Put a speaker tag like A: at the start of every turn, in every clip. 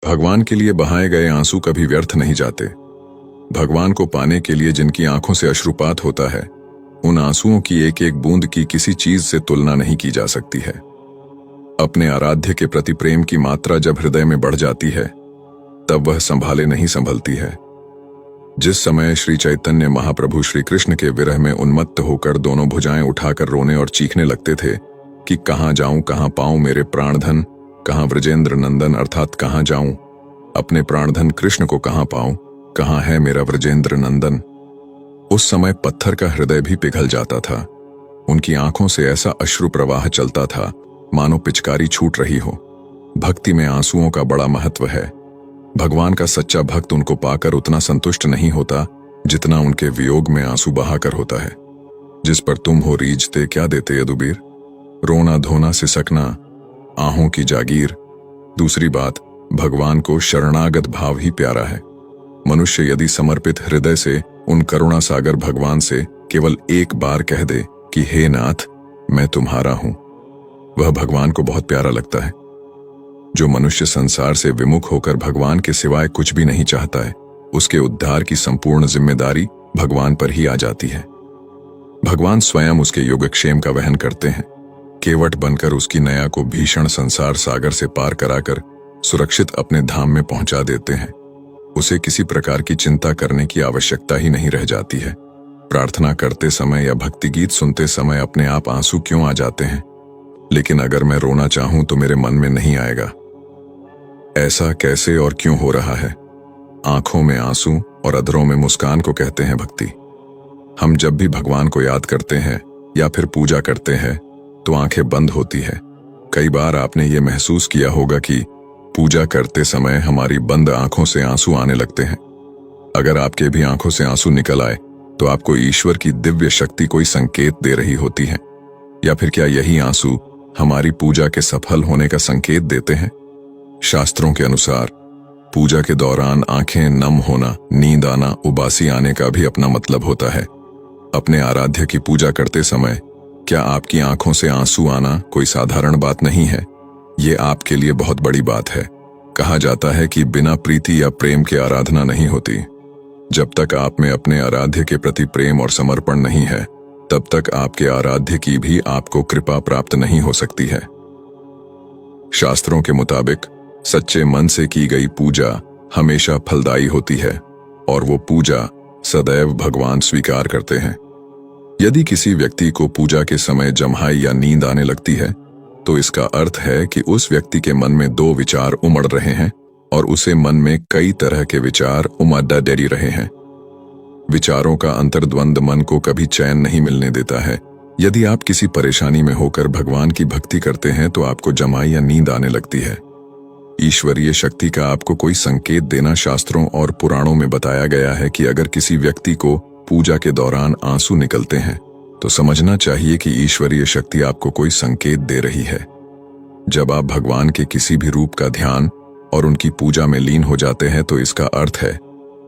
A: भगवान के लिए बहाए गए आंसू कभी व्यर्थ नहीं जाते। भगवान को पाने के लिए जिनकी आंखों से अश्रुपात होता है, उन आंसुओं की एक एक बूंद की किसी चीज से तुलना नहीं की जा सकती है। अपने आराध्य के प्रति प्रेम की मात्रा जब हृदय में बढ़ जाती है, तब वह संभाले नहीं संभलती है। जिस समय श्री चैतन्य महाप्रभु श्री कृष्ण के विरह में उन्मत्त होकर दोनों भुजाएं उठाकर रोने और चीखने लगते थे कि कहां जाऊं, कहां पाऊं मेरे प्राणधन, कहां ब्रजेंद्र नंदन, अर्थात कहां जाऊं, अपने प्राणधन कृष्ण को कहां पाऊं, कहां है मेरा ब्रजेंद्र नंदन। उस समय पत्थर का हृदय भी पिघल जाता था। उनकी आंखों से ऐसा अश्रु प्रवाह चलता था मानो पिचकारी छूट रही हो। भक्ति में आंसुओं का बड़ा महत्व है। भगवान का सच्चा भक्त उनको पाकर उतना संतुष्ट नहीं होता जितना उनके वियोग में आंसू बहाकर होता है। जिस पर तुम हो रीझते क्या देते यदुबीर, रोना धोना सिसकना आहों की जागीर। दूसरी बात, भगवान को शरणागत भाव ही प्यारा है। मनुष्य यदि समर्पित हृदय से उन करुणा सागर भगवान से केवल एक बार कह दे कि हे नाथ, मैं तुम्हारा हूं, वह भगवान को बहुत प्यारा लगता है। जो मनुष्य संसार से विमुख होकर भगवान के सिवाय कुछ भी नहीं चाहता है, उसके उद्धार की संपूर्ण जिम्मेदारी भगवान पर ही आ जाती है। भगवान स्वयं उसके योगक्षेम का वहन करते हैं। केवट बनकर उसकी नया को भीषण संसार सागर से पार कराकर सुरक्षित अपने धाम में पहुंचा देते हैं। उसे किसी प्रकार की चिंता करने की आवश्यकता ही नहीं रह जाती है। प्रार्थना करते समय या भक्ति गीत सुनते समय अपने आप आंसू क्यों आ जाते हैं, लेकिन अगर मैं रोना चाहूं तो मेरे मन में नहीं आएगा। ऐसा कैसे और क्यों हो रहा है? आंखों में आंसू और अधरों में मुस्कान को कहते हैं भक्ति। हम जब भी भगवान को याद करते हैं या फिर पूजा करते हैं तो आंखें बंद होती है। कई बार आपने ये महसूस किया होगा कि पूजा करते समय हमारी बंद आंखों से आंसू आने लगते हैं। अगर आपके भी आंखों से आंसू निकल आए तो आपको ईश्वर की दिव्य शक्ति कोई संकेत दे रही होती है, या फिर क्या यही आंसू हमारी पूजा के सफल होने का संकेत देते हैं? शास्त्रों के अनुसार पूजा के दौरान आंखें नम होना, नींद आना, उबासी आने का भी अपना मतलब होता है। अपने आराध्य की पूजा करते समय क्या आपकी आंखों से आंसू आना कोई साधारण बात नहीं है, ये आपके लिए बहुत बड़ी बात है। कहा जाता है कि बिना प्रीति या प्रेम के आराधना नहीं होती। जब तक आप में अपने आराध्य के प्रति प्रेम और समर्पण नहीं है, तब तक आपके आराध्य की भी आपको कृपा प्राप्त नहीं हो सकती है। शास्त्रों के मुताबिक सच्चे मन से की गई पूजा हमेशा फलदायी होती है और वो पूजा सदैव भगवान स्वीकार करते हैं। यदि किसी व्यक्ति को पूजा के समय जम्हाई या नींद आने लगती है, तो इसका अर्थ है कि उस व्यक्ति के मन में दो विचार उमड़ रहे हैं और उसे मन में कई तरह के विचार उमड़ा डेरी रहे हैं। विचारों का अंतर्द्वंद मन को कभी चैन नहीं मिलने देता है। यदि आप किसी परेशानी में होकर भगवान की भक्ति करते हैं तो आपको जमाई या नींद आने लगती है। ईश्वरीय शक्ति का आपको कोई संकेत देना शास्त्रों और पुराणों में बताया गया है कि अगर किसी व्यक्ति को पूजा के दौरान आंसू निकलते हैं तो समझना चाहिए कि ईश्वरीय शक्ति आपको कोई संकेत दे रही है। जब आप भगवान के किसी भी रूप का ध्यान और उनकी पूजा में लीन हो जाते हैं तो इसका अर्थ है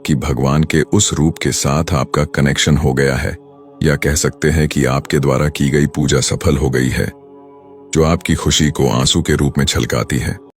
A: कि भगवान के उस रूप के साथ आपका कनेक्शन हो गया है, या कह सकते हैं कि आपके द्वारा की गई पूजा सफल हो गई है, जो आपकी खुशी को आंसू के रूप में छलकाती है।